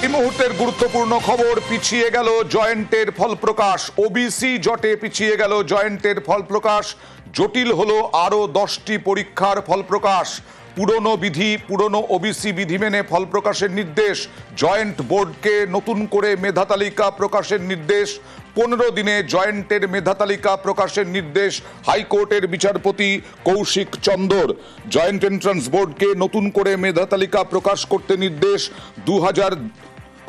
এই মুহূর্তের গুরুত্বপূর্ণ খবর, পিছিয়ে গেল জয়েন্টের ফল প্রকাশ। ওবিসি জটে পিছিয়ে গেল জয়েন্টের ফল প্রকাশ। জটিল হলো আরও 10টি পরীক্ষার ফল প্রকাশ। পুরনো ওবিসি বিধি মেনে ফল প্রকাশের নির্দেশ। জয়েন্ট বোর্ডকে নতুন করে মেধা তালিকা প্রকাশের নির্দেশ। 15 দিনে জয়েন্টের মেধা তালিকা প্রকাশের নির্দেশ হাইকোর্টের বিচারপতি কৌশিক চন্দর। জয়েন্ট এন্ট্রান্স বোর্ডকে নতুন করে মেধা তালিকা প্রকাশ করতে নির্দেশ।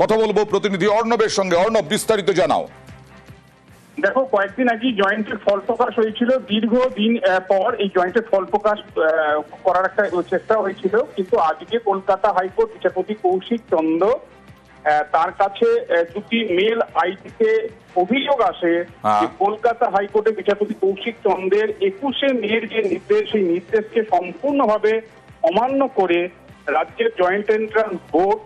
কথা বলবো প্রতিনিধি অর্ণবের সঙ্গে। অর্ণব, বিস্তারিত জানাও। দেখো, কয়েকদিন আগে জয়েন্টের ফল প্রকাশ হয়েছিল। দীর্ঘদিন পর এই জয়েন্টের ফল প্রকাশ করার একটা চেষ্টা হয়েছিল, কিন্তু আজকে কলকাতা হাইকোর্ট বিচারপতি কৌশিক চন্দ্র তার কাছে দুটি মেল আইডিতে অভিযোগ আসে যে কলকাতা হাইকোর্টের বিচারপতি কৌশিক চন্দ্রের 21শে মের যে নির্দেশ, সেই নির্দেশকে সম্পূর্ণভাবে অমান্য করে রাজ্যের জয়েন্ট এন্ট্রান্স বোর্ড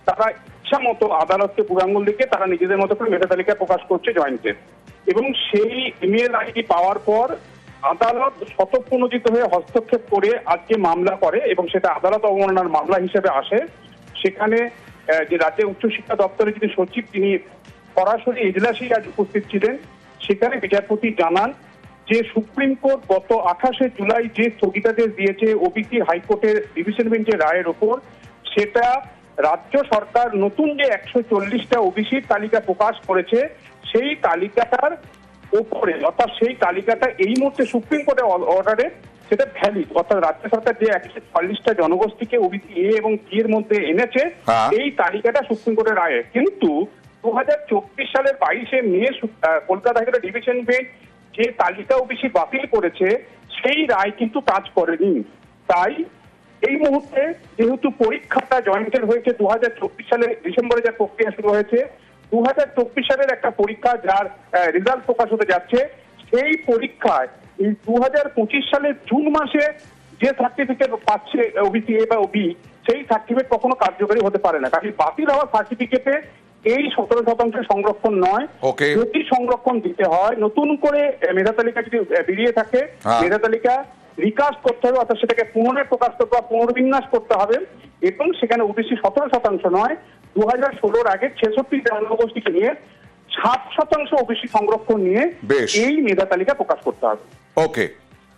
তারা ইচ্ছা মতো আদালতকে পুরাঙ্গুল দিকে তারা নিজেদের মতো করে মেধা তালিকা প্রকাশ করছে জয়েন্টের। এবং সেই ইমেল আইডি পাওয়ার পর আদালত স্বতঃপ্রণোদিত হয়ে হস্তক্ষেপ করে আজকে মামলা করে এবং সেটা আদালত অবমাননার মামলা হিসেবে আসে। সেখানে যে রাজ্যের উচ্চশিক্ষা দপ্তরের যিনি সচিব, তিনি সরাসরি এজলাসেই আজ উপস্থিত ছিলেন। সেখানে বিচারপতি জানান যে সুপ্রিম কোর্ট গত 28শে জুলাই যে স্থগিতাদেশ দিয়েছে ওবিসি হাইকোর্টের ডিভিশন বেঞ্চের রায়ের ওপর, সেটা রাজ্য সরকার নতুন যে 140টা ওবিসির তালিকা প্রকাশ করেছে সেই তালিকাটার ওপরে, অর্থাৎ সেই তালিকাটা এই মুহূর্তে সুপ্রিম কোর্টের অর্ডারে সেটা ভ্যালিড। অর্থাৎ রাজ্য সরকার যে 140টা জনগোষ্ঠীকে ওবিসি এ এবং সি এর মধ্যে এনেছে এই তালিকাটা সুপ্রিম কোর্টের রায়ে। কিন্তু 2024 সালের 22শে মে কলকাতা হাইকোর্টের ডিভিশন বেঞ্চ যে তালিকা ওবিসি বাতিল করেছে সেই রায় কিন্তু কাজ করেনি। তাই এই মুহূর্তে যেহেতু পরীক্ষাটা জয়েন্টের হয়েছে 2024 সালের ডিসেম্বরে, যার প্রক্রিয়া শুরু হয়েছে, 2024 সালের একটা পরীক্ষা যার রেজাল্ট প্রকাশ হতে যাচ্ছে, সেই পরীক্ষায় 2025 সালের জুন মাসে যে সার্টিফিকেট পাচ্ছে ওবিসি এ বা ওবি, সেই সার্টিফিকেট কখনো কার্যকরী হতে পারে না। কারণ বাতিল হওয়া সার্টিফিকেটে এই 17% সংরক্ষণ নয়। যদি সংরক্ষণ দিতে হয়, নতুন করে মেধা তালিকা যদি বেরিয়ে থাকে, মেধা তালিকা রিকাস্ট করতে হবে, অর্থাৎ সেটাকে পুনরায় প্রকাশ করতে হবে, পুনর্বিন্যাস করতে হবে। এবং সেখানে ওবিসি 17% নয়, 2016-র আগে 66 জনগোষ্ঠীকে নিয়ে 60% ওবিসি সংরক্ষণ নিয়ে এই মেধা তালিকা প্রকাশ করতে হবে। ওকে।